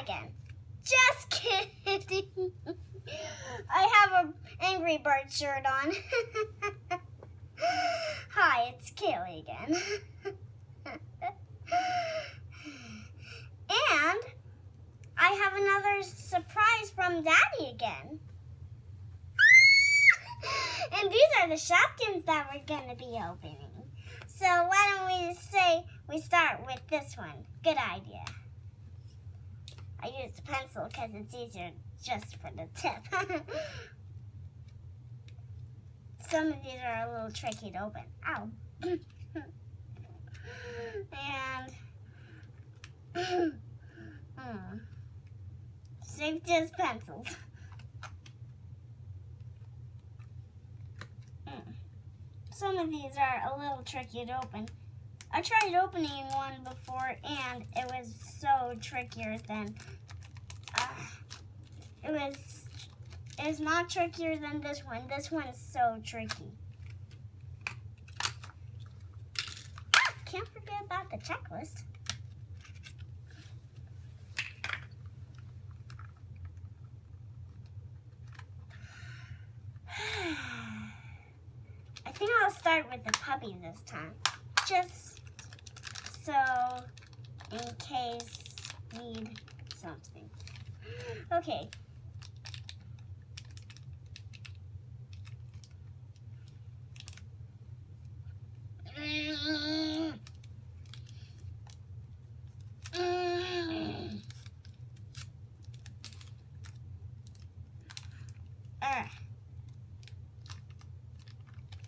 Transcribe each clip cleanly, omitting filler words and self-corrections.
again. Just kidding. I have an Angry Bird shirt on. Hi, it's Kayley again. And I have another surprise from Daddy again. And these are the Shopkins that we're going to be opening. So why don't we say we start with this one? Good idea. I used a pencil because it's easier just for the tip. Some of these are a little tricky to open. Ow. And save just pencils. Some of these are a little tricky to open. I tried opening one before and it was so trickier than it was not trickier than this one. This one's so tricky. Can't forget about the checklist. I think I'll start with the puppy this time, just so in case need something. Okay.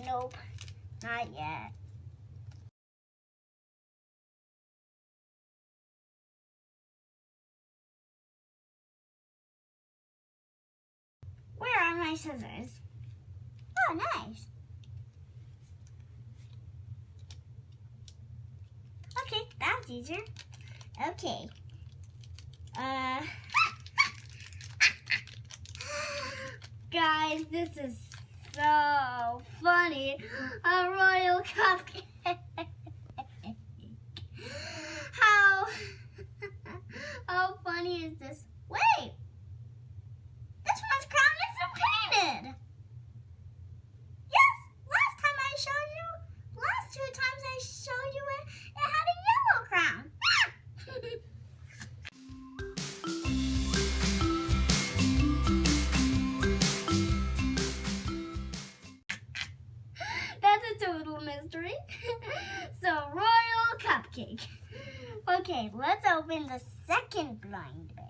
Nope, not yet. Where are my scissors? Oh, nice. Okay, that's easier. Okay. Guys, this is so funny. A royal cupcake. How funny is this? Wait. This one's crown isn't painted. Yes, last two times I showed you it had a yellow crown. That's a total mystery. So, royal cupcake. Okay, let's open the second blind bag.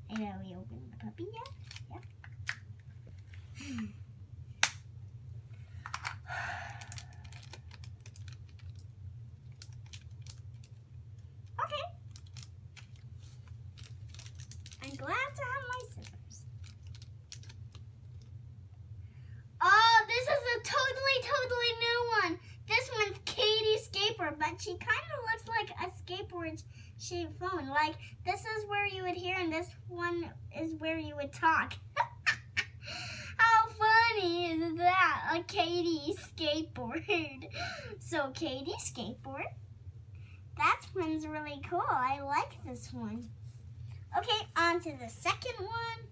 And have we opened the puppy yet? Yep. Okay. I'm glad to have my scissors. Oh, this is a totally new one. This one's Katie's skateboard, but she kind of looks like a skateboard-shaped phone. Like, this is where you would hear, and this one is where you would talk. How funny is that? A Katie skateboard. So, Katie skateboard. That one's really cool. I like this one. Okay, on to the second one.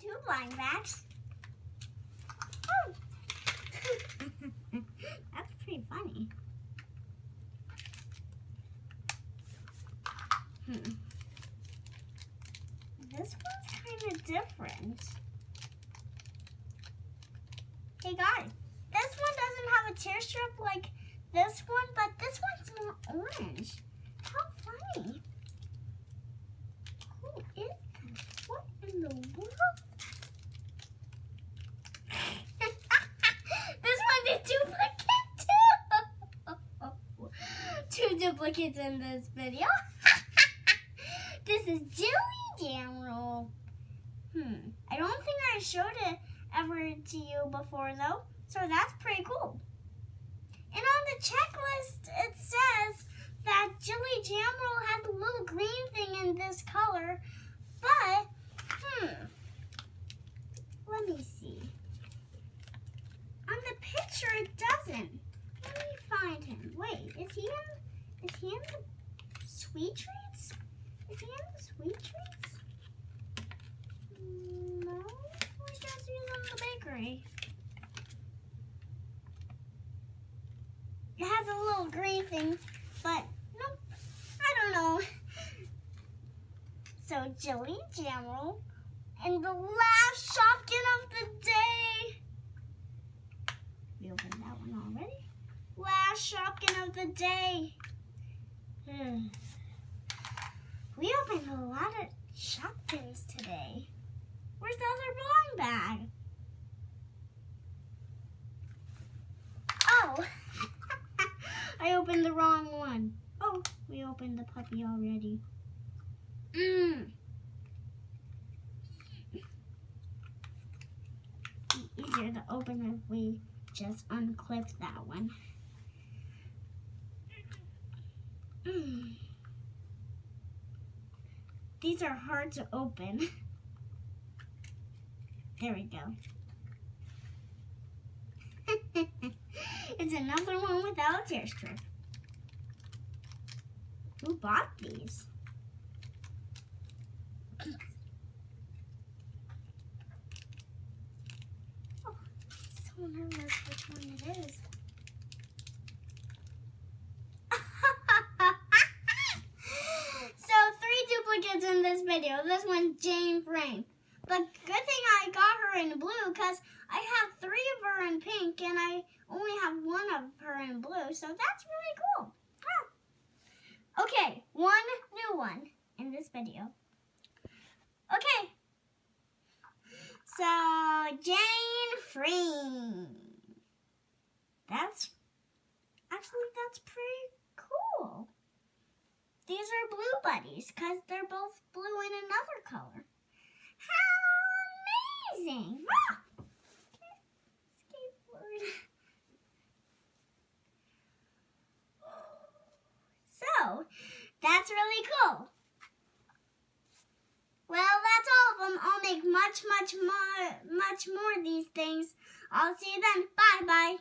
Two blind bags. Oh. That's pretty funny. This one's kind of different. Hey guys, this one doesn't have a tear strip like this one, but this one's more orange. How funny. Who is this? What in the world? This one's a duplicate too. Two duplicates in this video. This is Jelly Jam Roll. I don't think I showed it ever to you before, though. So that's pretty cool. And on the checklist, it says that Jilly Jam Roll has a little green thing in this color. But, let me see. On the picture, it doesn't. Let me find him. Wait, is he in the sweet treats? Is he in the sweet treats? No, I guess he's in the bakery. It has a little green thing, but nope, I don't know. So Jilly Jam Roll, and the last Shopkin of the day. We opened that one already. Last Shopkin of the day. We opened a lot of Shopkins today. Where's the other blind bag? Oh, I opened the wrong one. Oh, we opened the puppy already. Easier to open if we just unclip that one. These are hard to open. There we go. It's another one without a tear strip. Who bought these? Oh, so nervous which one it is. So 3 duplicates in this video. This one's Jane Frame. But good thing I got her in blue because I have 3 of her in pink and I only have 1 of her in blue. So that's really cool. Ah. Okay, one new one in this video. Okay. So Jane Frame. That's pretty cool. These are blue buddies because they're both blue in another color. How amazing! Ah! Skateboard. So, that's really cool. Well, that's all of them. I'll make much more of these things. I'll see you then. Bye-bye.